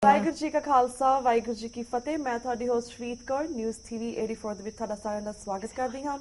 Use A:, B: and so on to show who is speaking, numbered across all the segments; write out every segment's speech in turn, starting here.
A: ਵਾਹਿਗੁਰੂ ਜੀ ਕਾ ਖਾਲਸਾ ਵਾਹਿਗੁਰੂ ਜੀ ਕੀ ਫਤਿਹ। ਮੈਂ ਤੁਹਾਡੀ ਹੋਸਟ ਸ਼ਵੀਤ ਕੌਰ ਨਿਊਜ਼ TV 84 ਦੇ ਵਿੱਚ ਤੁਹਾਡਾ ਸਾਰਿਆਂ ਦਾ ਸਵਾਗਤ ਕਰਦੀ ਹਾਂ।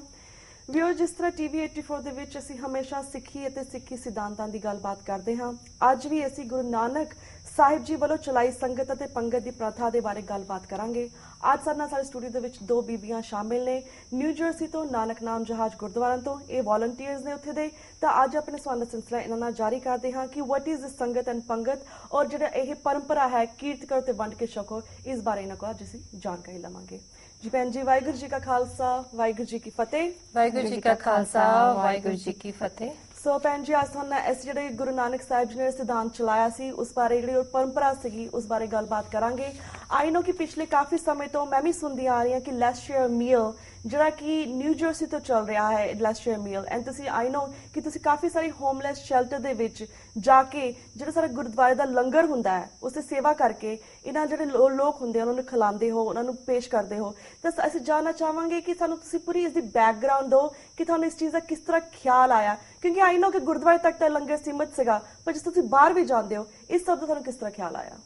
A: ਵੀਓ, ਜਿਸ ਤਰ੍ਹਾਂ TV 84 ਦੇ ਵਿੱਚ ਅਸੀਂ ਹਮੇਸ਼ਾ ਸਿੱਖੀ ਅਤੇ ਸਿੱਖੀ ਸਿਧਾਂਤਾਂ ਦੀ ਗੱਲਬਾਤ ਕਰਦੇ ਹਾਂ, ਅੱਜ ਵੀ ਅਸੀਂ ਗੁਰੂ ਨਾਨਕ ਸਾਹਿਬ ਜੀ ਵੱਲੋਂ ਚਲਾਈ ਸੰਗਤ ਅਤੇ ਪੰਗਤ ਦੀ ਪ੍ਰਥਾ ਦੇ ਬਾਰੇ ਗੱਲਬਾਤ ਕਰਾਂਗੇ। ਅੱਜ ਸਾਡੇ ਨਾਲ ਸਾਡੇ ਸਟੂਡੀਓ ਦੇ ਵਿੱਚ ਦੋ ਬੀਬੀਆਂ ਸ਼ਾਮਿਲ ਨੇ, ਨਿਊ ਜਰਸੀ ਤੋਂ ਨਾਨਕ ਨਾਮ ਜਹਾਜ਼ ਗੁਰਦੁਆਰਾ ਤੋਂ। ਇਹ ਵॉलंटियर्स ਨੇ ਉੱਥੇ ਦੇ। ਤਾਂ ਅੱਜ ਆਪਣੇ ਸਵਾਲ ਦਾ ਸਿਲਸਿਲਾ ਇਹਨਾਂ ਨਾਲ ਜਾਰੀ ਕਰਦੇ ਹਾਂ ਕਿ ਵਟ ਇਜ਼ ਸੰਗਤ ਐਂਡ ਪੰਗਤ, ਔਰ ਜਿਹੜਾ ਇਹ ਪਰੰਪਰਾ ਹੈ ਕੀਰਤ ਕਰੋ ਤੇ ਵੰਡ ਕੇ ਛਕੋ, ਇਸ ਬਾਰੇ ਇਹਨਾਂ ਕੋਲ ਅੱਜ ਅਸੀਂ ਜਾਣਕਾਰੀ ਲਵਾਂਗੇ। ਜੀ ਭੈਣ ਜੀ, ਵਾਹਿਗੁਰੂ ਜੀ ਕਾ ਖਾਲਸਾ ਵਾਹਿਗੁਰੂ ਜੀ ਕੀ ਫਤਿਹ।
B: ਵਾਹਿਗੁਰੂ ਜੀ ਕਾ ਖਾਲਸਾ ਵਾਹਿਗੁਰੂ ਜੀ ਕੀ ਫਤਿਹ।
A: ਸੋ ਭੈਣ ਜੀ, ਅੱਜ ਤੁਹਾਨੂੰ ਇਸ ਜਿਹੜੇ ਗੁਰੂ ਨਾਨਕ ਸਾਹਿਬ ਜੀ ਨੇ ਸਿਧਾਂਤ ਚਲਾਇਆ ਸੀ, ਉਸ ਬਾਰੇ ਜਿਹੜੀ ਪਰੰਪਰਾ ਸੀਗੀ ਉਸ ਬਾਰੇ ਗੱਲਬਾਤ ਕਰਾਂਗੇ। ਆਈ ਨੋ ਕਿ ਪਿਛਲੇ ਕਾਫੀ ਸਮੇਂ ਤੋਂ ਮੈਂ ਵੀ ਸੁਣਦੀ ਆ ਰਹੀ ਹਾਂ ਕਿ ਲੈਟਸ ਸ਼ੇਅਰ ਮੀਲ ਜਿਹੜਾ ਕਿ ਨਿਊ ਜਰਸੀ ਤੋਂ ਚੱਲ ਰਿਹਾ ਹੈ, ਲੈਟਸ ਸ਼ੇਅਰ ਮੀਲ। ਐਂਡ ਤੁਸੀਂ ਆਈ ਨੋ ਕਿ ਤੁਸੀਂ ਕਾਫੀ ਸਾਰੀ ਹੋਮਲੈਸ ਸ਼ੈਲਟਰ ਦੇ ਵਿੱਚ ਜਾ ਕੇ ਜਿਹੜਾ ਸਾਡਾ ਗੁਰਦੁਆਰੇ ਦਾ ਲੰਗਰ ਹੁੰਦਾ ਹੈ ਉਸ ਦੀ ਸੇਵਾ ਕਰਕੇ ਇਹਨਾਂ ਜਿਹੜੇ ਲੋਕ ਹੁੰਦੇ ਉਹਨਾਂ ਨੂੰ ਖਿਲਾਉਂਦੇ ਹੋ, ਉਹਨਾਂ ਨੂੰ ਪੇਸ਼ ਕਰਦੇ ਹੋ। ਤਾਂ ਅਸੀਂ ਜਾਣਨਾ ਚਾਹਾਂਗੇ ਕਿ ਸਾਨੂੰ ਤੁਸੀਂ ਪੂਰੀ ਇਸ ਦੀ ਬੈਕਗਰਾਊਂਡ ਦਿਓ ਕਿ ਤੁਹਾਨੂੰ ਇਸ ਚੀਜ਼ ਦਾ ਕਿਸ ਤਰ੍ਹਾਂ ਖਿਆਲ ਆਇਆ, ਕਿਉਂਕਿ ਆਈ ਨੋ ਕਿ ਗੁਰਦੁਆਰੇ ਤੱਕ ਤਾਂ ਲੰਗਰ ਸੀਮਤ ਸੀਗਾ, ਪਰ ਜਿਸ ਤੁਸੀਂ ਬਾਹਰ ਵੀ ਜਾਂਦੇ ਹੋ, ਇਸ ਸਭ ਦਾ ਤੁਹਾਨੂੰ ਕਿਸ ਤਰ੍ਹਾਂ ਖਿਆਲ ਆਇਆ?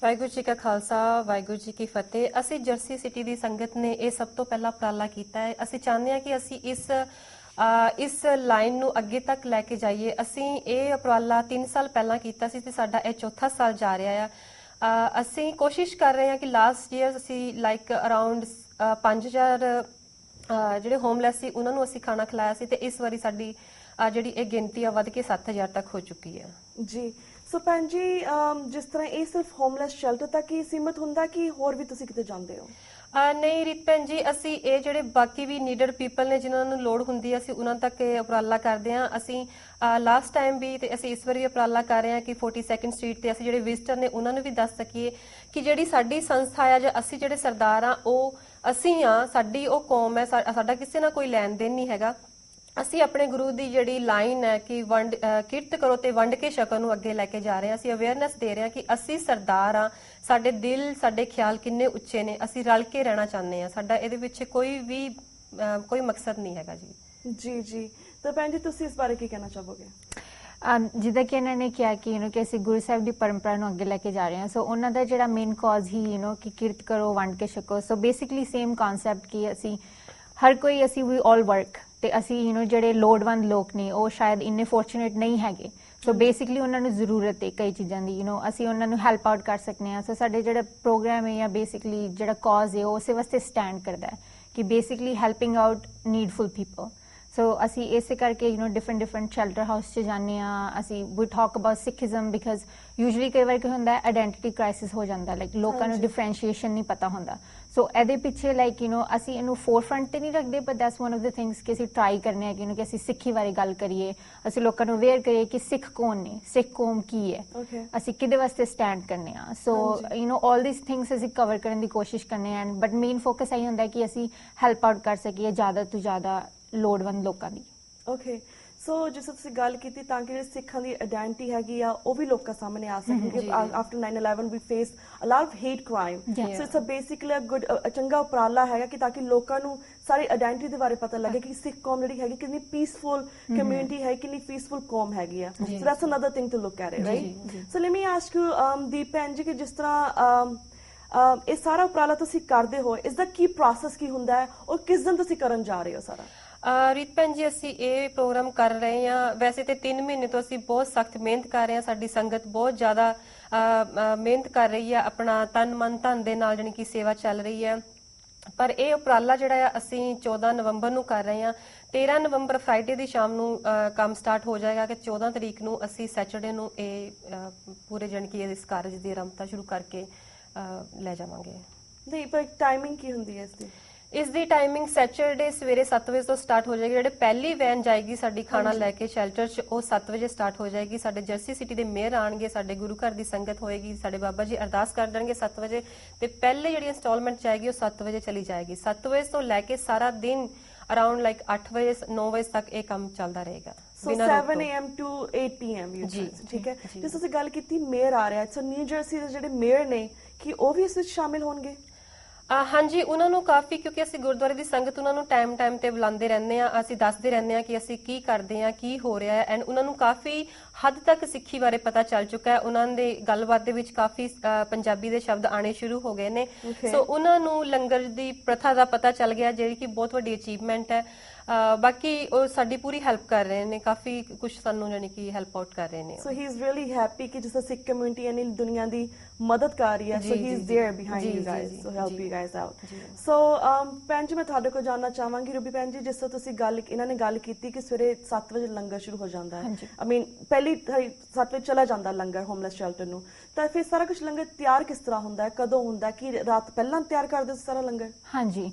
B: ਵਾਹਿਗੁਰੂ ਜੀ ਕਾ ਖਾਲਸਾ ਵਾਹਿਗੁਰੂ ਜੀ ਕੀ ਫਤਿਹ। ਅਸੀਂ ਜਰਸੀ ਸਿਟੀ ਦੀ ਸੰਗਤ ਨੇ ਇਹ ਸਭ ਤੋਂ ਪਹਿਲਾਂ ਉਪਰਾਲਾ ਕੀਤਾ ਹੈ। ਅਸੀਂ ਚਾਹੁੰਦੇ ਹਾਂ ਕਿ ਅਸੀਂ ਇਸ ਲਾਈਨ ਨੂੰ ਅੱਗੇ ਤੱਕ ਲੈ ਕੇ ਜਾਈਏ। ਅਸੀਂ ਇਹ ਉਪਰਾਲਾ 3 ਸਾਲ ਪਹਿਲਾਂ ਕੀਤਾ ਸੀ ਤੇ ਸਾਡਾ ਇਹ ਚੌਥਾ ਸਾਲ ਜਾ ਰਿਹਾ ਆ। ਅਸੀਂ ਕੋਸ਼ਿਸ਼ ਕਰ ਰਹੇ ਹਾਂ ਕਿ ਲਾਸਟ ਈਅਰ ਅਸੀਂ ਲਾਈਕ ਅਰਾਊਂਡ 5000 ਜਿਹੜੇ ਹੋਮਲੈਸ ਸੀ ਉਹਨਾਂ ਨੂੰ ਅਸੀਂ ਖਾਣਾ ਖਿਲਾਇਆ ਸੀ, ਤੇ ਇਸ ਵਾਰੀ ਸਾਡੀ ਜਿਹੜੀ ਇਹ ਗਿਣਤੀ ਆ ਵੱਧ ਕੇ 7000 ਤੱਕ ਹੋ ਚੁੱਕੀ ਹੈ
A: ਜੀ। ਸੋ ਭੈਣ ਜੀ, ਜਿਸ ਤਰ੍ਹਾਂ ਇਹ ਸਿਰਫ ਹੋਮਲੈਸ ਸ਼ੈਲਟਰ ਤੱਕ ਹੀ ਸੀਮਤ ਹੁੰਦਾ ਕਿ ਹੋਰ ਵੀ ਤੁਸੀਂ ਕਿਤੇ ਜਾਂਦੇ ਹੋ?
B: ਨਹੀਂ ਰੀਤ ਭੈਣ ਜੀ, ਅਸੀਂ ਇਹ ਜਿਹੜੇ ਬਾਕੀ ਵੀ ਨੀਡਡ ਪੀਪਲ ਨੇ ਜਿਨ੍ਹਾਂ ਨੂੰ ਲੋੜ ਹੁੰਦੀ ਹੈ ਅਸੀਂ ਉਹਨਾਂ ਤੱਕ ਇਹ ਉਪਰਾਲਾ ਕਰਦੇ ਹਾਂ। ਅਸੀਂ ਲਾਸਟ ਟਾਈਮ ਵੀ ਤੇ ਅਸੀਂ ਇਸ ਵਾਰੀ ਵੀ ਉਪਰਾਲਾ ਕਰ ਰਹੇ ਹਾਂ ਕਿ 42nd ਸਟਰੀਟ ਤੇ ਅਸੀਂ ਜਿਹੜੇ ਵਿਜ਼ਟਰ ਨੇ ਉਹਨਾਂ ਨੂੰ ਵੀ ਦੱਸ ਸਕੀਏ ਕਿ ਜਿਹੜੀ ਸਾਡੀ ਸੰਸਥਾ ਆ ਜਾਂ ਅਸੀਂ ਜਿਹੜੇ ਸਰਦਾਰ ਆ ਉਹ ਅਸੀਂ ਆ, ਸਾਡੀ ਉਹ ਕੌਮ ਹੈ, ਸਾਡਾ ਕਿਸੇ ਨਾਲ ਕੋਈ ਲੈਣ ਦੇਣ ਨਹੀਂ ਹੈਗਾ। ਅਸੀਂ ਆਪਣੇ ਗੁਰੂ ਦੀ ਜਿਹੜੀ ਲਾਈਨ ਹੈ ਕਿ ਕਿਰਤ ਕਰੋ ਤੇ ਵੰਡ ਕੇ ਛਕੋ ਨੂੰ ਅੱਗੇ ਲੈ ਕੇ ਜਾ ਰਹੇ ਹਾਂ। ਅਸੀਂ ਅਵੇਅਰਨੈਸ ਦੇ ਰਹੇ ਹਾਂ ਕਿ ਅਸੀਂ ਸਰਦਾਰ ਆ, ਸਾਡੇ ਦਿਲ ਸਾਡੇ ਖਿਆਲ ਕਿੰਨੇ ਉੱਚੇ ਨੇ, ਅਸੀਂ ਰਲ ਕੇ ਰਹਿਣਾ ਚਾਹੁੰਦੇ ਹਾਂ। ਸਾਡਾ ਇਹਦੇ ਵਿੱਚ ਕੋਈ ਮਕਸਦ ਨਹੀਂ ਹੈਗਾ ਜੀ।
A: ਜੀ ਜੀ। ਤਾਂ ਭੈਣ ਜੀ, ਤੁਸੀਂ ਇਸ ਬਾਰੇ ਕੀ ਕਹਿਣਾ ਚਾਹੋਗੇ?
C: ਜਿੱਦਾਂ ਕਿ ਇਹਨਾਂ ਨੇ ਕਿਹਾ ਕਿ ਕਿ ਅਸੀਂ ਗੁਰੂ ਸਾਹਿਬ ਦੀ ਪਰੰਪਰਾ ਨੂੰ ਅੱਗੇ ਲੈ ਕੇ ਜਾ ਰਹੇ ਹਾਂ। ਸੋ ਉਹਨਾਂ ਦਾ ਜਿਹੜਾ ਮੇਨ ਕਾਜ਼ ਹੀ ਕਿ ਕਿਰਤ ਕਰੋ ਵੰਡ ਕੇ ਛਕੋ। ਸੋ ਬੇਸਿਕਲੀ ਸੇਮ ਕਨਸੈਪਟ ਕਿ ਅਸੀਂ ਹਰ ਕੋਈ ਅਸੀਂ ਵੀ ਆਲ ਵਰਕ, ਤੇ ਅਸੀਂ ਜਿਹੜੇ ਲੋੜਵੰਦ ਲੋਕ ਨੇ ਉਹ ਸ਼ਾਇਦ ਇੰਨੇ ਫੋਰਚੂਨੇਟ ਨਹੀਂ ਹੈਗੇ। ਸੋ ਬੇਸਿਕਲੀ ਉਹਨਾਂ ਨੂੰ ਜ਼ਰੂਰਤ ਹੈ ਕਈ ਚੀਜ਼ਾਂ ਦੀ, ਅਸੀਂ ਉਹਨਾਂ ਨੂੰ ਹੈਲਪ ਆਊਟ ਕਰ ਸਕਦੇ ਹਾਂ। ਸੋ ਸਾਡੇ ਜਿਹੜਾ ਪ੍ਰੋਗਰਾਮ ਹੈ ਜਾਂ ਬੇਸਿਕਲੀ ਜਿਹੜਾ ਕਾਜ਼ ਹੈ ਉਹ ਉਸੇ ਵਾਸਤੇ ਸਟੈਂਡ ਕਰਦਾ ਹੈ ਕਿ basically helping out needful people. So ਅਸੀਂ ਇਸੇ ਕਰਕੇ ਡਿਫਰੈਂਟ ਸ਼ੈਲਟਰ ਹਾਊਸ 'ਚ ਜਾਂਦੇ ਹਾਂ। ਅਸੀਂ ਵੀ talk about Sikhism because usually ਕਈ ਵਾਰ ਕੀ ਹੁੰਦਾ ਹੈ ਆਇਡੈਂਟੀਟੀ ਕ੍ਰਾਈਸਿਸ ਹੋ ਜਾਂਦਾ, ਲਾਈਕ ਲੋਕਾਂ ਨੂੰ ਡਿਫਰੈਂਸ਼ੀਏਸ਼ਨ ਨਹੀਂ ਪਤਾ ਹੁੰਦਾ। ਸੋ ਇਹਦੇ ਪਿੱਛੇ ਲਾਈਕ ਅਸੀਂ ਇਹਨੂੰ ਫੋਰਫਰੰਟ ਤੇ ਨਹੀਂ ਰੱਖਦੇ, but that's one of the things ਕਿ ਅਸੀਂ ਟਰਾਈ ਕਰਨੇ ਆ ਕਿ ਅਸੀਂ ਸਿੱਖੀ ਬਾਰੇ ਗੱਲ ਕਰੀਏ, ਅਸੀਂ ਲੋਕਾਂ ਨੂੰ ਅਵੇਅਰ ਕਰੀਏ ਕਿ ਸਿੱਖ ਕੌਣ ਨੇ, ਸਿੱਖ ਕੌਮ ਕੀ ਹੈ, ਅਸੀਂ ਕਿਹਦੇ ਵਾਸਤੇ ਸਟੈਂਡ ਕਰਨੇ ਆ। ਸੋ ਆਲ ਥੀਸ ਥਿੰਗਸ ਅਸੀਂ ਕਵਰ ਕਰਨ ਦੀ ਕੋਸ਼ਿਸ਼ ਕਰਨੇ ਆ, ਬਟ ਮੇਨ ਫੋਕਸ ਇਹੀ ਹੁੰਦਾ ਕਿ ਅਸੀਂ ਹੈਲਪ ਆਊਟ ਕਰ ਸਕੀਏ ਜ਼ਿਆਦਾ ਤੋਂ ਜ਼ਿਆਦਾ ਲੋੜਵੰਦ ਲੋਕਾਂ ਦੀ।
A: ਓਕੇ। ਸੋ ਜਿਸ ਤੁਸੀਂ ਗੱਲ ਕੀਤੀ ਤਾਂ ਕਿ ਜਿਹੜੀ ਸਿੱਖਾਂ ਦੀ ਆਇਡੈਂਟੀ ਹੈਗੀ ਆ ਉਹ ਵੀ ਲੋਕਾਂ ਸਾਹਮਣੇ ਆ ਸਕੇ, ਕਿ after 9/11 we face a lot of hate crime. So it's basically a good ਚੰਗਾ ਉਪਰਾਲਾ ਹੈਗਾ ਕਿ ਤਾਂ ਕਿ ਲੋਕਾਂ ਨੂੰ ਸਾਰੀ ਆਇਡੈਂਟੀ ਦੇ ਬਾਰੇ ਪਤਾ ਲੱਗੇ ਕਿ ਸਿੱਖ ਕੌਮ ਜਿਹੜੀ ਹੈਗੀ ਕਿੰਨੀ ਪੀਸਫੁਲ ਕਮਿਊਨਿਟੀ ਹੈ, ਕਿੰਨੀ ਪੀਸਫੁਲ ਕੌਮ ਹੈਗੀ ਆ। So that's another thing to look at it, right? So let me ask you Deep ਭੈਣ ਜੀ, ਕਿ ਜਿਸ ਤਰ੍ਹਾਂ ਇਹ ਸਾਰਾ ਉਪਰਾਲਾ ਤੁਸੀਂ ਕਰਦੇ ਹੋ, ਇਸ ਦਾ ਕੀ ਪ੍ਰੋਸੈਸ ਕੀ ਹੁੰਦਾ ਹੈ ਔਰ ਕਿਸ ਦਿਨ ਤੁਸੀਂ ਕਰਨ ਜਾ ਰਹੇ ਹੋ ਸਾਰਾ?
B: ਰੀਤ ਭੈਣ ਜੀ, ਅਸੀਂ ਇਹ ਪ੍ਰੋਗਰਾਮ ਕਰ ਰਹੇ ਹਾਂ ਵੈਸੇ ਤੇ 3 ਮਹੀਨੇ ਤੋਂ ਅਸੀਂ ਬਹੁਤ ਸਖਤ ਮਿਹਨਤ ਕਰ ਰਹੇ ਹਾਂ। ਸਾਡੀ ਸੰਗਤ ਬਹੁਤ ਜ਼ਿਆਦਾ ਮਿਹਨਤ ਕਰ ਰਹੀ ਹੈ, ਆਪਣਾ ਤਨ ਮਨ ਧਨ ਦੇ ਨਾਲ ਜਾਣੀ ਕਿ ਸੇਵਾ ਚੱਲ ਰਹੀ ਹੈ। ਪਰ ਇਹ ਉਪਰਾਲਾ ਜਿਹੜਾ ਆ ਅਸੀਂ 14 ਨਵੰਬਰ ਨੂੰ ਕਰ ਰਹੇ ਹਾਂ। 13 ਨਵੰਬਰ ਫਰਾਈਡੇ ਦੀ ਸ਼ਾਮ ਨੂੰ ਕੰਮ ਸਟਾਰਟ ਹੋ ਜਾਏਗਾ ਕਿ 14 ਤਰੀਕ ਨੂੰ ਅਸੀਂ ਸੈਟਰਡੇ ਨੂੰ ਇਹ ਪੂਰੇ ਜਾਣੀ ਕਿ ਇਸ ਕਾਰਜ ਦੀ ਆਰੰਭਤਾ ਸ਼ੁਰੂ ਕਰਕੇ ਲੈ ਜਾਵਾਂਗੇ।
A: ਨਹੀਂ, ਪਰ ਟਾਈਮਿੰਗ ਕੀ ਹੁੰਦੀ ਹੈ ਇਸ ਦੀ?
B: ਇਸ ਦੀ ਟਾਈਮਿੰਗ ਸੈਟਰਡੇ ਸਵੇਰੇ 7 ਵਜੇ ਤੋਂ ਸਟਾਰਟ ਹੋ ਜਾਏਗੀ। ਜਿਹੜੇ ਪਹਿਲੀ ਵੈਨ ਜਾਏਗੀ ਸਾਡੀ ਖਾਣਾ ਲੈ ਕੇ ਸ਼ੈਲਟਰ 'ਚ, ਉਹ 7 ਵਜੇ ਸਟਾਰਟ ਹੋ ਜਾਏਗੀ। ਸਾਡੇ ਜਰਸੀ ਸਿਟੀ ਦੇ ਮੇਅਰ ਆਣਗੇ, ਸਾਡੇ ਗੁਰੂ ਘਰ ਦੀ ਸੰਗਤ ਹੋਏਗੀ, ਸਾਡੇ ਬਾਬਾ ਜੀ ਅਰਦਾਸ ਕਰ ਦੇਣਗੇ 7 ਵਜੇ, ਤੇ ਪਹਿਲੇ ਜਿਹੜੀ ਇੰਸਟਾਲਮੈਂਟ ਜਾਏਗੀ ਉਹ 7 ਵਜੇ ਚਲੀ ਜਾਏਗੀ। 7 ਵਜੇ ਤੋਂ ਲੈ ਕੇ ਸਾਰਾ ਦਿਨ ਅਰਾਊਂਡ ਲਾਈਕ 8 ਵਜੇ 9 ਵਜੇ ਤੱਕ ਇਹ ਕੰਮ ਚੱਲਦਾ ਰਹੇਗਾ।
A: ਸੋ 7 AM to 8 PM ਜੀ, ਠੀਕ ਹੈ। ਜਿਸ ਤੁਸੀਂ ਗੱਲ ਕੀਤੀ ਮੇਅਰ ਆ ਰਿਹਾ, ਸੋ ਨਿਊ ਜਰਸੀ ਦੇ ਜਿਹੜੇ ਮੇਅਰ ਨੇ ਕਿ ਉਹ ਵੀ ਇਸ ਵਿੱਚ ਸ਼ਾਮਿਲ ਹੋਣਗੇ?
B: ਹਾਂਜੀ, ਉਹਨਾਂ ਨੂੰ ਕਾਫੀ, ਕਿਉਂਕਿ ਅਸੀਂ ਗੁਰਦੁਆਰੇ ਦੀ ਸੰਗਤ ਉਹਨਾਂ ਨੂੰ ਟਾਈਮ ਤੇ ਬੁਲਾਉਂਦੇ ਰਹਿੰਦੇ ਆ, ਅਸੀਂ ਦੱਸਦੇ ਰਹਿੰਦੇ ਆ ਕਿ ਅਸੀਂ ਕੀ ਕਰਦੇ ਆ, ਕੀ ਹੋ ਰਿਹਾ ਹੈ, ਐਂਡ ਉਹਨਾਂ ਨੂੰ ਕਾਫੀ ਹੱਦ ਤੱਕ ਸਿੱਖੀ ਬਾਰੇ ਪਤਾ ਚੱਲ ਚੁੱਕਾ ਹੈ। ਉਹਨਾਂ ਦੇ ਗੱਲਬਾਤ ਦੇ ਵਿੱਚ ਕਾਫੀ ਪੰਜਾਬੀ ਦੇ ਸ਼ਬਦ ਆਣੇ ਸ਼ੁਰੂ ਹੋ ਗਏ ਨੇ। ਸੋ ਉਹਨਾਂ ਨੂੰ ਲੰਗਰ ਦੀ ਪ੍ਰਥਾ ਦਾ ਪਤਾ ਚੱਲ ਗਿਆ, ਜਿਹੜੀ ਕਿ ਬਹੁਤ ਵੱਡੀ ਅਚੀਵਮੈਂਟ ਹੈ। ਬਾਕੀ ਉਹ ਸਾਡੀ ਪੂਰੀ ਹੈਲਪ ਕਰ ਰਹੇ ਨੇ, ਕਾਫੀ ਕੁਝ ਸਾਨੂੰ ਯਾਨੀ ਕਿ ਹੈਲਪ ਆਊਟ ਕਰ ਰਹੇ ਨੇ।
A: ਸੋ ਹੀ ਇਜ਼ ਰੀਅਲੀ ਹੈਪੀ ਕਿ ਜਿਸ ਸਿੱਖ ਕਮਿਊਨਿਟੀ ਇਨੀ ਦੁਨੀਆ ਦੀ ਮਦਦ ਕਰ ਰਹੀ ਹੈ। So he is there behind you guys, so help you guys out. So ਭੈਣ ਜੀ, ਮੈਂ ਤੁਹਾਡੇ ਕੋਲ ਜਾਣਨਾ ਚਾਹਾਂਗੀ ਰੂਬੀ ਭੈਣ ਜੀ, ਜਿਸ ਤਰ੍ਹਾਂ ਤੁਸੀਂ ਇਹਨਾਂ ਨੇ ਗੱਲ ਕੀਤੀ ਕਿ ਸਵੇਰੇ 7 ਵਜੇ ਲੰਗਰ ਸ਼ੁਰੂ ਹੋ ਜਾਂਦਾ ਹੈ। ਆਈ ਮੀਨ ਪਹਿਲੀ 7 ਵਜੇ ਚਲਾ ਜਾਂਦਾ ਲੰਗਰ ਹੋਮਲੈਸ ਸ਼ੈਲਟਰ ਨੂੰ, ਤਾਂ ਫਿਰ ਸਾਰਾ ਕੁਝ ਲੰਗਰ ਤਿਆਰ ਕਿਸ ਤਰ੍ਹਾਂ ਹੁੰਦਾ ਹੈ, ਕਦੋਂ ਹੁੰਦਾ ਹੈ, ਕਿ ਰਾਤ ਪਹਿਲਾਂ ਤਿਆਰ ਕਰਦੇ ਹੋ ਸਾਰਾ ਲੰਗਰ?
C: ਹਾਂਜੀ,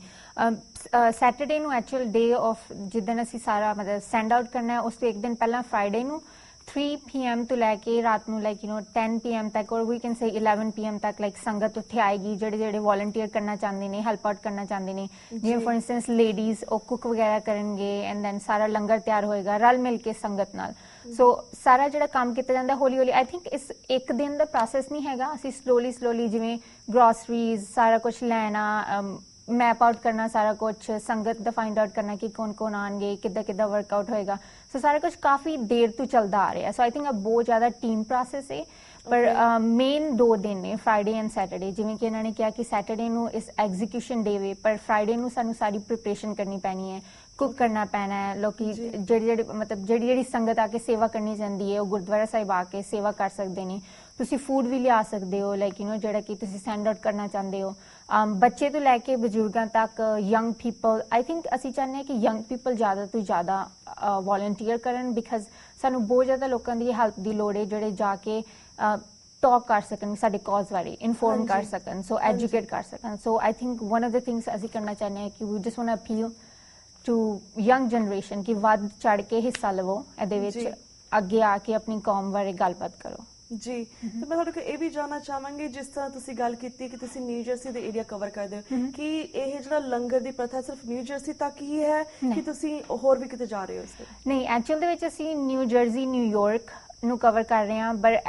C: ਸੈਟਰਡੇ ਨੂੰ ਐਕਚੁਅਲ ਡੇ ਆਫ ਜਿੱਦਣ ਅਸੀਂ ਸਾਰਾ ਮਤਲਬ ਸੈਂਡ ਆਊਟ ਕਰਨਾ ਹੈ, ਉਸ ਤੋਂ ਇੱਕ ਦਿਨ ਪਹਿਲਾਂ ਫਰਾਈਡੇ ਨੂੰ 3 PM ਤੋਂ ਲੈ ਕੇ ਰਾਤ ਨੂੰ 10 PM ਤੱਕ, ਔਰ ਵੀ ਕੈਨ ਸੇ 11 PM ਤੱਕ ਸੰਗਤ ਉੱਥੇ ਆਏਗੀ, ਜਿਹੜੇ ਵੋਲੰਟੀਅਰ ਕਰਨਾ ਚਾਹੁੰਦੇ ਨੇ, ਹੈਲਪ ਆਊਟ ਕਰਨਾ ਚਾਹੁੰਦੇ ਨੇ। ਜਿਵੇਂ ਫॉर ਇੰਸਟੈਂਸ ਲੇਡੀਜ਼ ਉਹ ਕੁਕ ਵਗੈਰਾ ਕਰਨਗੇ, ਐਂਡ ਦੈਨ ਸਾਰਾ ਲੰਗਰ ਤਿਆਰ ਹੋਏਗਾ ਰਲ ਮਿਲ ਕੇ ਸੰਗਤ ਨਾਲ। ਸੋ ਸਾਰਾ ਜਿਹੜਾ ਕੰਮ ਕੀਤਾ ਜਾਂਦਾ ਹੌਲੀ ਹੌਲੀ, ਆਈ ਥਿੰਕ ਇਸ ਇੱਕ ਦਿਨ ਦਾ ਪ੍ਰੋਸੈਸ ਨਹੀਂ ਹੈਗਾ, ਅਸੀਂ ਸਲੋਲੀ ਜਿਵੇਂ ਗਰੋਸਰੀਜ਼ ਸਾਰਾ ਕੁਝ ਲੈਣਾ, ਮੈਪ ਆਊਟ ਕਰਨਾ ਸਾਰਾ ਕੁਝ, ਸੰਗਤ ਦਾ ਫਾਈਂਡ ਆਊਟ ਕਰਨਾ ਕਿ ਕੌਣ ਆਣਗੇ, ਕਿੱਦਾਂ ਵਰਕਆਊਟ ਹੋਏਗਾ। ਸੋ ਸਾਰਾ ਕੁਝ ਕਾਫੀ ਦੇਰ ਤੋਂ ਚੱਲਦਾ ਆ ਰਿਹਾ। ਸੋ ਆਈ ਥਿੰਕ ਬਹੁਤ ਜ਼ਿਆਦਾ ਟੀਮ ਪ੍ਰੋਸੈਸ ਹੈ। ਪਰ ਮੇਨ 2 ਦਿਨ ਨੇ, ਫਰਾਈਡੇ ਐਂਡ ਸੈਟਰਡੇ। ਜਿਵੇਂ ਕਿ ਇਹਨਾਂ ਨੇ ਕਿਹਾ ਕਿ ਸੈਟਰਡੇ ਨੂੰ ਇਸ ਐਗਜ਼ੀਕਿਊਸ਼ਨ ਡੇ ਵੇ, ਪਰ ਫਰਾਈਡੇ ਨੂੰ ਸਾਨੂੰ ਸਾਰੀ ਪ੍ਰੀਪਰੇਸ਼ਨ ਕਰਨੀ ਪੈਣੀ ਹੈ, ਕੁਕ ਕਰਨਾ ਪੈਣਾ ਹੈ। ਲੋਕੀ ਜਿਹੜੀ ਸੰਗਤ ਆ ਕੇ ਸੇਵਾ ਕਰਨੀ ਚਾਹੁੰਦੀ ਹੈ, ਉਹ ਗੁਰਦੁਆਰਾ ਸਾਹਿਬ ਆ ਕੇ ਸੇਵਾ ਕਰ ਸਕਦੇ ਨੇ। ਤੁਸੀਂ ਫੂਡ ਵੀ ਲਿਆ ਸਕਦੇ ਹੋ, ਜਿਹੜਾ ਕਿ ਤੁਸੀਂ ਸੈਂਡ ਆਊਟ ਕਰਨਾ ਚਾਹੁੰਦੇ ਹੋ। ਬੱਚੇ ਤੋਂ ਲੈ ਕੇ ਬਜ਼ੁਰਗਾਂ ਤੱਕ, ਯੰਗ ਪੀਪਲ, ਆਈ ਥਿੰਕ ਅਸੀਂ ਚਾਹੁੰਦੇ ਹਾਂ ਕਿ ਯੰਗ ਪੀਪਲ ਜ਼ਿਆਦਾ ਤੋਂ ਜ਼ਿਆਦਾ ਵੋਲੰਟੀਅਰ ਕਰਨ, ਬਿਕਾਜ਼ ਸਾਨੂੰ ਬਹੁਤ ਜ਼ਿਆਦਾ ਲੋਕਾਂ ਦੀ ਹੈਲਪ ਦੀ ਲੋੜ ਹੈ, ਜਿਹੜੇ ਜਾ ਕੇ ਟਾਕ ਕਰ ਸਕਣ ਸਾਡੇ ਕਾਜ਼ ਬਾਰੇ, ਇਨਫੋਰਮ ਕਰ ਸਕਣ, ਸੋ ਐਜੂਕੇਟ ਕਰ ਸਕਣ। So I think one of the things ਅਸੀਂ ਕਰਨਾ ਚਾਹੁੰਦੇ ਹਾਂ ਕਿ we just want to appeal to young generation ਕਿ ਵੱਧ ਚੜ ਕੇ ਹਿੱਸਾ ਲਵੋ ਇਹਦੇ ਵਿੱਚ, ਅੱਗੇ ਆ ਕੇ ਆਪਣੀ ਕੌਮ ਬਾਰੇ ਗੱਲਬਾਤ ਕਰੋ।
A: ਜੀ, ਤੇ ਮੈਂ ਤੁਹਾਡੇ ਕੋਲ ਇਹ ਵੀ ਜਾਣਨਾ ਚਾਹਾਂਗੀ, ਜਿਸ ਤਰ੍ਹਾਂ ਤੁਸੀਂ ਗੱਲ ਕੀਤੀ ਕਿ ਤੁਸੀਂ ਨਿਊ ਜਰਸੀ ਦੇ ਏਰੀਆ ਕਵਰ ਕਰਦੇ ਹੋ, ਕਿ ਇਹ ਜਿਹੜਾ ਲੰਗਰ ਦੀ ਪ੍ਰਥਾ ਸਿਰਫ ਨਿਊ ਜਰਸੀ ਤੱਕ ਹੀ ਹੈ ਕਿ ਤੁਸੀਂ ਹੋਰ ਵੀ ਕਿਤੇ ਜਾ ਰਹੇ ਹੋ ਇਸ ਵਿੱਚ? ਨਹੀਂ,
C: ਐਕਚੁਅਲ ਦੇ ਵਿੱਚ ਅਸੀਂ ਨਿਊ ਜਰਸੀ, ਨਿਊਯਾਰਕ ਨੂੰ ਕਵਰ ਕਰ ਰਹੇ ਹਾਂ, ਪਰ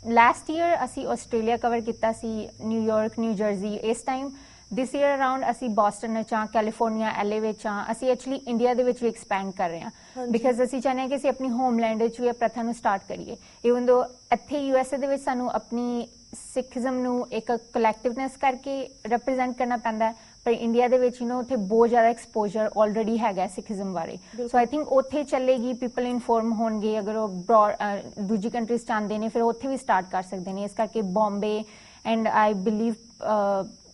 C: ਲਾਸਟ ਈਅਰ ਅਸੀਂ ਆਸਟ੍ਰੇਲੀਆ ਕਵਰ ਕੀਤਾ ਸੀ, ਨਿਊਯਾਰਕ, ਨਿਊ ਜਰਸੀ। ਇਸ ਟਾਈਮ ਦਿਸ ਈਅਰ ਅਰਾਊਂਡ ਅਸੀਂ ਬੋਸਟਨ ਵਿੱਚ ਹਾਂ, ਕੈਲੀਫੋਰਨੀਆ, LA ਵਿੱਚ ਹਾਂ। ਅਸੀਂ ਐਕਚੁਅਲੀ ਇੰਡੀਆ ਦੇ ਵਿੱਚ ਵੀ ਐਕਸਪੈਂਡ ਕਰ ਰਹੇ ਹਾਂ, ਬਿਕਾਜ਼ ਅਸੀਂ ਚਾਹੁੰਦੇ ਹਾਂ ਕਿ ਅਸੀਂ ਆਪਣੀ ਹੋਮਲੈਂਡ ਵਿੱਚ ਵੀ ਇਹ ਪ੍ਰਥਾ ਨੂੰ ਸਟਾਰਟ ਕਰੀਏ। ਇਵਨ ਦੋ ਇੱਥੇ USA ਦੇ ਵਿੱਚ ਸਾਨੂੰ ਆਪਣੀ ਸਿੱਖੀਜ਼ਮ ਨੂੰ ਇੱਕ ਕਲੈਕਟਿਵਨੈਸ ਕਰਕੇ ਰਿਪਰੈਜ਼ੈਂਟ ਕਰਨਾ ਪੈਂਦਾ ਹੈ, ਪਰ ਇੰਡੀਆ ਦੇ ਵਿੱਚ ਉੱਥੇ ਬਹੁਤ ਜ਼ਿਆਦਾ ਐਕਸਪੋਜ਼ਰ ਆਲਰੇਡੀ ਹੈਗਾ ਸਿੱਖੀਜ਼ਮ ਬਾਰੇ। ਸੋ ਆਈ ਥਿੰਕ ਉੱਥੇ ਚੱਲੇਗੀ, ਪੀਪਲ ਇਨਫੋਰਮ ਹੋਣਗੇ। ਅਗਰ ਉਹ ਦੂਜੀ ਕੰਟਰੀਜ਼ ਚਾਹੁੰਦੇ ਨੇ, ਫਿਰ ਉੱਥੇ ਵੀ ਸਟਾਰਟ ਕਰ ਸਕਦੇ ਨੇ। ਇਸ ਕਰਕੇ Bombay and I believe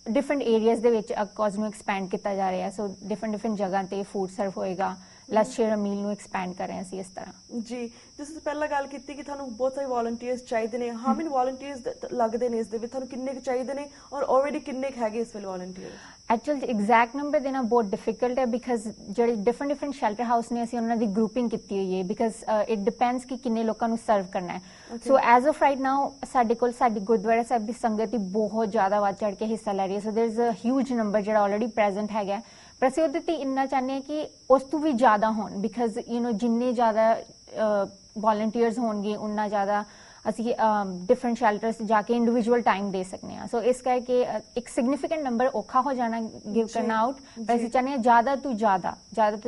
C: different areas ਦੇ ਵਿੱਚ ਕਾਜ਼ ਨੂੰ ਐਕਸਪੈਂਡ ਕੀਤਾ ਜਾ ਰਿਹਾ। ਸੋ ਡਿਫਰੈਂਟ ਜਗ੍ਹਾ ਤੇ ਫੂਡ ਸਰਵ ਹੋਏਗਾ। ਲੈਟਸ ਸ਼ੇਅਰ ਅ ਮੀਲ ਨੂੰ ਐਕਸਪੈਂਡ ਕਰ ਰਹੇ ਹਾਂ ਅਸੀਂ ਇਸ ਤਰ੍ਹਾਂ।
A: ਜੀ, ਤੁਸੀਂ ਪਹਿਲਾਂ ਗੱਲ ਕੀਤੀ ਕਿ ਤੁਹਾਨੂੰ ਬਹੁਤ ਸਾਰੇ ਵੋਲੰਟੀਅਰਸ ਚਾਹੀਦੇ ਨੇ। ਹਾਊ ਮੈਨੀ ਵੋਲੰਟੀਅਰਸ ਲੱਗਦੇ ਨੇ ਇਸ ਦੇ ਵਿੱਚ? ਤੁਹਾਨੂੰ ਕਿੰਨੇ ਕੁ ਚਾਹੀਦੇ ਨੇ, ਔਰ ਆਲਰੇਡੀ ਕਿੰਨੇ ਕੁ ਹੈਗੇ ਇਸ ਵੇਲੇ ਵੋਲੰਟੀਅਰਸ?
C: ਐਕਚੁਅਲ ਐਗਜ਼ੈਕਟ ਨੰਬਰ ਦੇਣਾ ਬਹੁਤ ਡਿਫਿਕਲਟ ਹੈ, ਬਿਕਾਜ਼ ਜਿਹੜੇ ਡਿਫਰੈਂਟ ਸ਼ੈਲਟਰ ਹਾਊਸ ਨੇ, ਅਸੀਂ ਉਹਨਾਂ ਦੀ ਗਰੁੱਪਿੰਗ ਕੀਤੀ ਹੋਈ ਹੈ, ਬਿਕਾਜ਼ ਇਟ ਡਿਪੈਂਡਸ ਕਿ ਕਿੰਨੇ ਲੋਕਾਂ ਨੂੰ ਸਰਵ ਕਰਨਾ ਹੈ। So as of right now ਸਾਡੇ ਕੋਲ ਸਾਡੀ ਗੁਰਦੁਆਰਾ ਸਾਹਿਬ ਦੀ ਸੰਗਤ ਹੀ ਬਹੁਤ ਜ਼ਿਆਦਾ ਵੱਧ ਚੜ ਕੇ ਹਿੱਸਾ ਲੈ ਰਹੀ ਹੈ। So there is a huge number ਜਿਹੜਾ ਆਲਰੇਡੀ ਪ੍ਰੈਜ਼ੈਂਟ ਹੈਗਾ, ਪਰ ਅਸੀਂ ਉਹਦੇ ਤੇ ਇੰਨਾ ਚਾਹੁੰਦੇ ਹਾਂ ਕਿ ਉਸ ਤੋਂ ਵੀ ਜ਼ਿਆਦਾ ਹੋਣ, ਬਿਕਾਜ਼ ਜਿੰਨੇ ਜ਼ਿਆਦਾ ਵੋਲੰਟੀਅਰਸ ਹੋਣਗੇ ਉਨਾ ਜ਼ਿਆਦਾ ਅਸੀਂ ਡਿਫਰੈਂਟ ਸ਼ੈਲਟਰਸ ਜਾ ਕੇ ਇੰਡੀਵਿਜੂਅਲ ਟਾਈਮ ਦੇ ਸਕਦੇ ਹਾਂ। ਸੋ ਇਸ ਕਰਕੇ ਇੱਕ ਸਿਗਨੀਫੀਕੈਂਟ ਨੰਬਰ ਔਖਾ ਹੋ ਜਾਣਾ ਗਿਵ ਕਰਨਾ ਆਊਟ, ਪਰ ਅਸੀਂ ਚਾਹੁੰਦੇ ਹਾਂ ਜ਼ਿਆਦਾ ਤੋਂ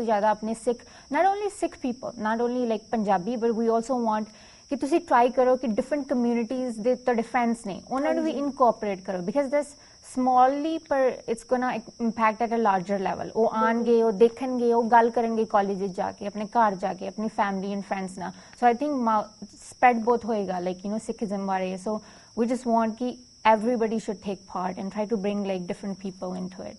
C: ਜ਼ਿਆਦਾ ਆਪਣੇ Sikh, not only Sikh people, not only like Punjabi, but we also want ਕਿ ਤੁਸੀਂ ਟਰਾਈ ਕਰੋ ਕਿ ਡਿਫਰੈਂਟ ਕਮਿਊਨਿਟੀਜ਼ ਦੇ ਤੁਹਾਡੇ ਫਰੈਂਡਸ ਨੇ, ਉਹਨਾਂ ਨੂੰ ਵੀ ਇਨਕੋਪਰੇਟ ਕਰੋ, ਬਿਕਾਜ਼ ਦਿਸ smallly ਪਰ it's gonna impact at a larger level। ਉਹ ਆਣਗੇ, ਉਹ ਦੇਖਣਗੇ, ਉਹ ਗੱਲ ਕਰਨਗੇ ਕਾਲਜ ਵਿੱਚ ਜਾ ਕੇ, ਆਪਣੇ ਘਰ ਜਾ ਕੇ, ਆਪਣੀ ਫੈਮਿਲੀ ਐਂਡ ਫਰੈਂਡਸ ਨਾਲ। ਸੋ ਆਈ ਥਿੰਕ ਸਪਰੈਡ ਬਹੁਤ ਹੋਏਗਾ ਸਿੱਖੀਜ਼ਮ ਬਾਰੇ। ਸੋ we just want ਕਿ everybody should take part and try to bring different people into it।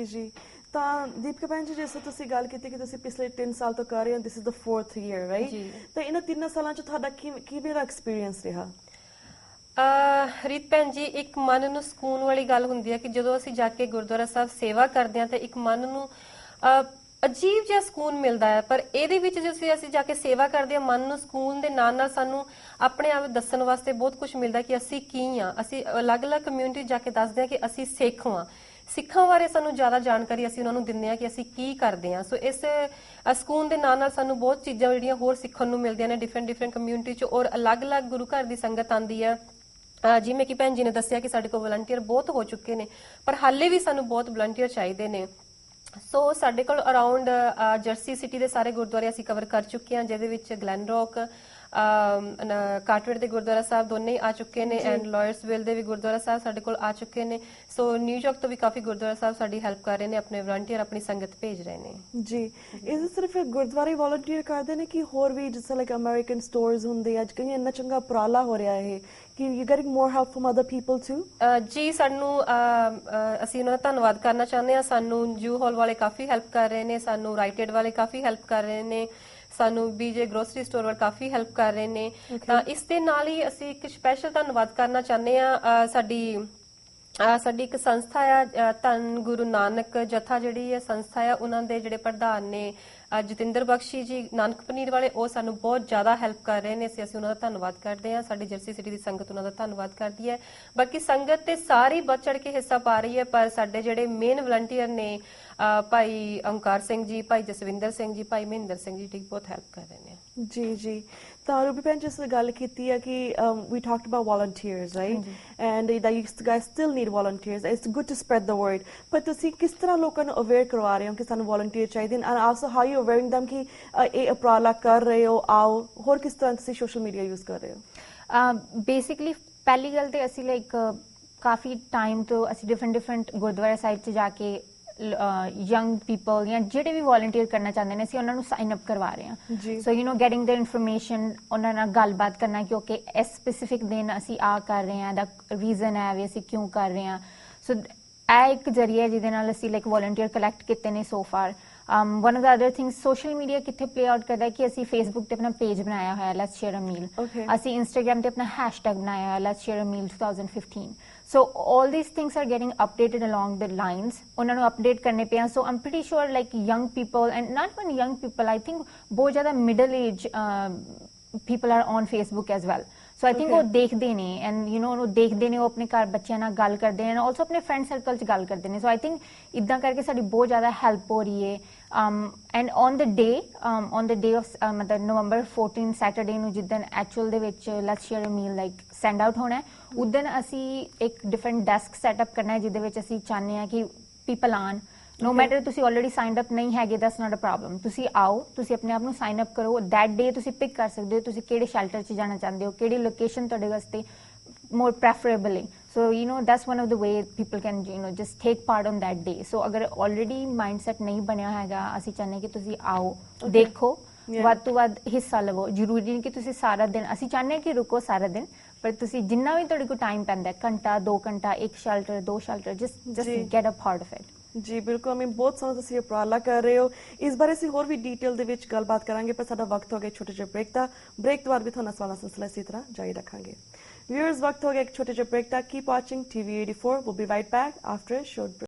A: ਜੀ ਤਾਂ ਦੀਪਿਕਾ ਭੈਣ ਜੀ, ਜਿਸ ਤਰ੍ਹਾਂ ਤੁਸੀਂ ਗੱਲ ਕੀਤੀ ਕਿ ਤੁਸੀਂ ਪਿਛਲੇ 3 ਸਾਲ ਤੋਂ ਕਰ ਰਹੇ ਹੋ, this is the 4th year, right? ਤਾਂ ਇਹਨਾਂ 3 ਸਾਲਾਂ 'ਚ ਤੁਹਾਡਾ ਕਿਵੇਂ ਦਾ ਐਕਸਪੀਰੀਅੰਸ ਰਿਹਾ?
B: ਰੀਤ ਭੈਣ ਜੀ, ਇੱਕ ਮਨ ਨੂੰ ਸਕੂਨ ਵਾਲੀ ਗੱਲ ਹੁੰਦੀ ਹੈ ਕਿ ਜਦੋਂ ਅਸੀਂ ਜਾ ਕੇ ਗੁਰਦੁਆਰਾ ਸਾਹਿਬ ਸੇਵਾ ਕਰਦੇ ਹਾਂ ਤਾਂ ਇੱਕ ਮਨ ਨੂੰ ਅਜੀਬ ਜਿਹਾ ਸਕੂਨ ਮਿਲਦਾ ਹੈ। ਪਰ ਇਹਦੇ ਵਿੱਚ ਜੇ ਅਸੀਂ ਜਾ ਕੇ ਸੇਵਾ ਕਰਦੇ ਹਾਂ, ਮਨ ਨੂੰ ਸਕੂਨ ਦੇ ਨਾਲ ਸਾਨੂੰ ਆਪਣੇ ਆਪ ਦੱਸਣ ਵਾਸਤੇ ਬਹੁਤ ਕੁਝ ਮਿਲਦਾ ਕਿ ਅਸੀਂ ਕੀ ਹਾਂ। ਅਸੀਂ ਅਲੱਗ-ਅਲੱਗ ਕਮਿਊਨਿਟੀ ਜਾ ਕੇ ਦੱਸਦੇ ਹਾਂ ਕਿ ਅਸੀਂ ਸਿੱਖ ਹਾਂ। ਸਿੱਖਾਂ ਬਾਰੇ ਸਾਨੂੰ ਜ਼ਿਆਦਾ ਜਾਣਕਾਰੀ ਅਸੀਂ ਉਹਨਾਂ ਨੂੰ ਦਿੰਦੇ ਹਾਂ ਕਿ ਅਸੀਂ ਕੀ ਕਰਦੇ ਹਾਂ। ਸੋ ਇਸ ਸਕੂਨ ਦੇ ਨਾਲ ਸਾਨੂੰ ਬਹੁਤ ਚੀਜ਼ਾਂ ਜਿਹੜੀਆਂ ਹੋਰ ਸਿੱਖਣ ਨੂੰ ਮਿਲਦੀਆਂ ਨੇ ਡਿਫਰੈਂਟ ਕਮਿਊਨਿਟੀ 'ਚ, ਔਰ ਅਲੱਗ-ਅਲੱਗ ਗੁਰੂ ਘਰ ਦੀ ਸੰਗਤ ਆਉਂਦੀ ਹੈ। ਜਿਵੇਂ ਕਿ ਭੈਣ ਜੀ ਨੇ ਦੱਸਿਆ ਕਿ ਸਾਡੇ ਕੋਲ ਵਲੰਟੀਅਰ ਬਹੁਤ ਹੋ ਚੁੱਕੇ ਨੇ, ਪਰ ਹਾਲੇ ਵੀ ਸਾਨੂੰ ਬਹੁਤ ਵਲੰਟੀਅਰ ਚਾਹੀਦੇ ਨੇ। ਸੋ ਸਾਡੇ ਕੋਲ ਅਰਾਊਂਡ ਜਰਸੀ ਸਿਟੀ ਦੇ ਸਾਰੇ ਗੁਰਦੁਆਰੇ ਅਸੀਂ ਕਵਰ ਕਰ ਚੁੱਕੇ ਹਾਂ, ਜਿਹਦੇ ਵਿੱਚ ਗਲੈਨ ਰੌਕ, ਕਾਟਵਿਡ ਦੇ ਗੁਰਦੁਆਰਾ ਸਾਹਿਬ ਦੋਨੇ ਹੀ ਆ ਚੁੱਕੇ ਨੇ, ਐਂਡ ਲਾਇਰਸਵਿਲ ਦੇ ਵੀ ਗੁਰਦੁਆਰਾ ਸਾਹਿਬ ਸਾਡੇ ਕੋਲ ਆ ਚੁੱਕੇ ਨੇ। ਸੋ ਨਿਊਯਾਰਕ ਤੋਂ ਵੀ ਕਾਫੀ ਗੁਰਦੁਆਰਾ ਸਾਹਿਬ ਸਾਡੀ ਹੈਲਪ ਕਰ ਰਹੇ ਨੇ, ਆਪਣੇ ਵਲੰਟੀਅਰ ਆਪਣੀ ਸੰਗਤ ਭੇਜ ਰਹੇ ਨੇ
A: ਜੀ। ਇਹ ਸਿਰਫ ਗੁਰਦੁਆਰੇ ਵੋਲੰਟੀਅਰ ਕਰਦੇ ਨੇ ਕਿ ਹੋਰ ਵੀ, ਜਿਸ ਤਰ੍ਹਾਂ ਲਾਈਕ ਅਮਰੀਕਨ ਸਟੋਰਸ ਹੁੰਦੇ ਅੱਜ ਕੱਲ੍ਹ, ਇੰਨਾ ਚੰਗਾ ਉਪਰਾਲਾ ਹੋ ਰਿਹਾ ਇਹ ਕਿ you getting more help from other people too?
B: ਜੀ ਸਾਨੂੰ ਅਸੀਂ ਉਹਨਾਂ ਦਾ ਧੰਨਵਾਦ ਕਰਨਾ ਚਾਹੁੰਦੇ ਹਾਂ। ਸਾਨੂੰ ਜੂ ਹਾਲ ਵਾਲੇ ਕਾਫੀ ਹੈਲਪ ਕਰ ਰਹੇ ਨੇ, ਸਾਨੂੰ ਰਾਈਟਡ ਵਾਲੇ ਕਾਫੀ ਹੈਲਪ ਕਰ ਰਹੇ ਨੇ, ਸਾਨੂੰ ਬੀਜੇ ਗਰੋਸਰੀ ਸਟੋਰ ਵਾਲੇ ਕਾਫੀ ਹੈਲਪ ਕਰ ਰਹੇ ਨੇ। ਤਾਂ ਇਸ ਦੇ ਨਾਲ ਹੀ ਅਸੀਂ ਇੱਕ ਸਪੈਸ਼ਲ ਧੰਨਵਾਦ ਕਰਨਾ ਚਾਹੁੰਦੇ ਹਾਂ ਸਾਡੀ ਇੱਕ ਸੰਸਥਾ ਆ, ਧੰਨ ਗੁਰੂ ਨਾਨਕ ਜਥਾ ਜਿਹੜੀ ਹੈ ਸੰਸਥਾ ਆ, ਉਹਨਾਂ ਦੇ ਜਿਹੜੇ ਪ੍ਰਧਾਨ ਨੇ ਜਤਿੰਦਰ ਬਖਸ਼ੀ ਜੀ ਨਾਨਕ ਪਨੀਰ ਵਾਲੇ, ਉਹ ਸਾਨੂੰ ਬਹੁਤ ਜ਼ਿਆਦਾ ਹੈਲਪ ਕਰ ਰਹੇ ਨੇ। ਅਸੀਂ ਉਹਨਾਂ ਦਾ ਧੰਨਵਾਦ ਕਰਦੇ ਹਾਂ। ਸਾਡੀ ਜਰਸੀ ਸਿਟੀ ਦੀ ਸੰਗਤ ਉਹਨਾਂ ਦਾ ਧੰਨਵਾਦ ਕਰਦੀ ਹੈ। ਬਾਕੀ ਸੰਗਤ ਤੇ ਸਾਰੀ ਵੱਧ ਚੜ ਕੇ ਹਿੱਸਾ ਪਾ ਰਹੀ ਹੈ, ਪਰ ਸਾਡੇ ਜਿਹੜੇ ਮੇਨ ਵਲੰਟੀਅਰ ਨੇ ਭਾਈ ਓਮਕਾਰ ਸਿੰਘ ਜੀ, ਭਾਈ ਜਸਵਿੰਦਰ ਸਿੰਘ ਜੀ, ਭਾਈ ਮਹਿੰਦਰ ਸਿੰਘ ਜੀ ਬਹੁਤ ਹੈਲਪ ਕਰ ਰਹੇ ਨੇ।
A: ਜੀ ਜੀ। ਤਾਂ ਰੂਬੀ ਭੈਣ ਜਿਸ ਗੱਲ ਕੀਤੀ ਹੈ ਕਿ we talked about volunteers, right? And that you guys still need volunteers. It's good to spread the word. ਪਰ ਤੁਸੀਂ ਕਿਸ ਤਰ੍ਹਾਂ ਲੋਕਾਂ ਨੂੰ ਅਵੇਅਰ ਕਰਵਾ ਰਹੇ ਹੋ ਕਿ ਸਾਨੂੰ volunteer ਚਾਹੀਦੇ ਨੇ, and also how you awareing them ਕਿ ਇਹ ਉਪਰਾਲਾ ਕਰ ਰਹੇ ਹੋ, ਆਓ? ਹੋਰ ਕਿਸ ਤਰ੍ਹਾਂ ਤੁਸੀਂ ਸੋਸ਼ਲ ਮੀਡੀਆ ਯੂਜ਼ ਕਰ ਰਹੇ ਹੋ?
C: ਬੇਸਿਕਲੀ ਪਹਿਲੀ ਗੱਲ ਤੇ ਅਸੀਂ ਲਾਈਕ ਕਾਫੀ ਟਾਈਮ ਤੋਂ ਅਸੀਂ ਡਿਫਰੈਂਟ ਗੁਰਦੁਆਰਾ ਸਾਹਿਬ 'ਚ ਜਾ ਕੇ ਯੰਗ ਪੀਪਲ ਜਾਂ ਜਿਹੜੇ ਵੀ ਵੋਲੰਟੀਅਰ ਕਰਨਾ ਚਾਹੁੰਦੇ ਨੇ, ਅਸੀਂ ਉਹਨਾਂ ਨੂੰ ਸਾਈਨ ਅਪ ਕਰਵਾ ਰਹੇ ਹਾਂ। ਸੋ ਗੈਟਿੰਗ देयर ਇਨਫੋਰਮੇਸ਼ਨ, ਉਹਨਾਂ ਨਾਲ ਗੱਲਬਾਤ ਕਰਨਾ ਕਿ ਓਕੇ ਇਸ ਸਪੈਸੀਫਿਕ ਦਿਨ ਅਸੀਂ ਆ ਕਰ ਰਹੇ ਹਾਂ, ਦਾ ਰੀਜ਼ਨ ਹੈ ਵੀ ਅਸੀਂ ਕਿਉਂ ਕਰ ਰਹੇ ਹਾਂ। ਸੋ ਇਹ ਇੱਕ ਜ਼ਰੀਆ ਜਿਹਦੇ ਨਾਲ ਅਸੀਂ ਲਾਈਕ ਵੋਲੰਟੀਅਰ ਕਲੈਕਟ ਕੀਤੇ ਨੇ so far. one of the other things, social media ਕਿੱਥੇ play out ਕਰਦਾ ਹੈ ਕਿ ਅਸੀਂ Facebook ਤੇ ਆਪਣਾ ਪੇਜ ਬਣਾਇਆ ਹੋਇਆ ਲੈਟਸ ਸ਼ੇਅਰ ਅ ਮੀਲ, ਅਸੀਂ Instagram ਤੇ ਆਪਣਾ ਹੈਸ਼ਟੈਗ ਬਣਾਇਆ ਹੋਇਆ let's share a meal 2015। so all these things are getting updated along the lines, ਉਹਨਾਂ ਨੂੰ ਅਪਡੇਟ ਕਰਨੇ ਪਏ। so I'm pretty sure like young people, and not even young people, I think ਬਹੁਤ ਜ਼ਿਆਦਾ middle age people are on Facebook as well। So I think ਉਹ ਦੇਖਦੇ ਨੇ, and ਉਹਨੂੰ ਦੇਖਦੇ ਨੇ, ਉਹ ਆਪਣੇ ਘਰ ਬੱਚਿਆਂ ਨਾਲ ਗੱਲ ਕਰਦੇ ਨੇ, ਆਲਸੋ ਆਪਣੇ ਫਰੈਂਡ ਸਰਕਲ 'ਚ ਗੱਲ ਕਰਦੇ ਨੇ। ਸੋ ਆਈ ਥਿੰਕ ਇੱਦਾਂ ਕਰਕੇ ਸਾਡੀ ਬਹੁਤ ਜ਼ਿਆਦਾ ਹੈਲਪ ਹੋ ਰਹੀ ਹੈ। And on the day of ਮਤਲਬ ਨਵੰਬਰ 14 ਸੈਟਰਡੇ ਨੂੰ, ਜਿੱਦਣ ਐਕਚੁਅਲ ਦੇ ਵਿੱਚ let's share a meal like send out ਹੋਣਾ, ਉਦਣ ਅਸੀਂ ਇੱਕ ਡਿਫਰੈਂਟ ਡੈਸਕ ਸੈਟਅਪ ਕਰਨਾ ਹੈ, ਜਿਹਦੇ ਵਿੱਚ ਅਸੀਂ ਚਾਹੁੰਦੇ ਹਾਂ ਕਿ ਪੀਪਲ ਆਨ, no matter ਤੁਸੀਂ ਆਲਰੇਡੀ ਸਾਈਨਡ ਅਪ ਨਹੀਂ ਹੈਗੇ, that's not a problem, ਤੁਸੀਂ ਆਓ, ਤੁਸੀਂ ਆਪਣੇ ਆਪ ਨੂੰ ਸਾਈਨ ਅਪ ਕਰੋ। that day ਤੁਸੀਂ ਪਿਕ ਕਰ ਸਕਦੇ ਹੋ ਤੁਸੀਂ ਕਿਹੜੇ ਸ਼ੈਲਟਰ 'ਚ ਜਾਣਾ ਚਾਹੁੰਦੇ ਹੋ, ਕਿਹੜੀ ਲੋਕੇਸ਼ਨ ਤੁਹਾਡੇ ਵਾਸਤੇ more preferable ਹੈ। so that's one of the way people can just take part on that day। so ਅਗਰ ਆਲਰੇਡੀ ਮਾਈਂਡਸੈਟ ਨਹੀਂ ਬਣਿਆ ਹੈਗਾ, ਅਸੀਂ ਚਾਹੁੰਦੇ ਕਿ ਤੁਸੀਂ ਆਓ, ਦੇਖੋ, ਵੱਧ ਤੋਂ ਵੱਧ ਹਿੱਸਾ ਲਵੋ। ਜ਼ਰੂਰੀ ਨਹੀਂ ਕਿ ਤੁਸੀਂ ਸਾਰਾ ਦਿਨ, ਅਸੀਂ ਚਾਹੁੰਦੇ ਕਿ ਰੁਕੋ ਸਾਰਾ ਦਿਨ, ਪਰ ਤੁਸੀਂ ਜਿੰਨਾ ਵੀ ਤੁਹਾਡੇ ਕੋਲ ਟਾਈਮ ਪੈਂਦਾ, ਘੰਟਾ 2 ਘੰਟਾ, 1 shelter 2 shelter, just get a part of it।
A: ਜੀ ਬਿਲਕੁਲ, ਮੈਂ ਬਹੁਤ ਸੋਹਣਾ ਤੁਸੀਂ ਉਪਰਾਲਾ ਕਰ ਰਹੇ ਹੋ। ਇਸ ਬਾਰੇ ਅਸੀਂ ਹੋਰ ਵੀ ਡੀਟੇਲ ਦੇ ਵਿੱਚ ਗੱਲਬਾਤ ਕਰਾਂਗੇ, ਪਰ ਸਾਡਾ ਵਕਤ ਹੋ ਗਿਆ ਛੋਟੇ ਜਿਹੇ ਬ੍ਰੇਕ ਦਾ। ਬ੍ਰੇਕ ਤੋਂ ਬਾਅਦ ਵੀ ਤੁਹਾਨੂੰ ਸਵਾਲਾਂ ਸਿਲਸਿਲਾ ਇਸੇ ਤਰ੍ਹਾਂ ਜਾਰੀ ਰੱਖਾਂਗੇ। ਵਿਊਅਰਸ, ਵਕਤ ਹੋ ਗਿਆ ਇੱਕ ਛੋਟੇ ਜਿਹੇ ਬ੍ਰੇਕ ਦਾ। Keep watching TV 84। We'll be right back after a short break।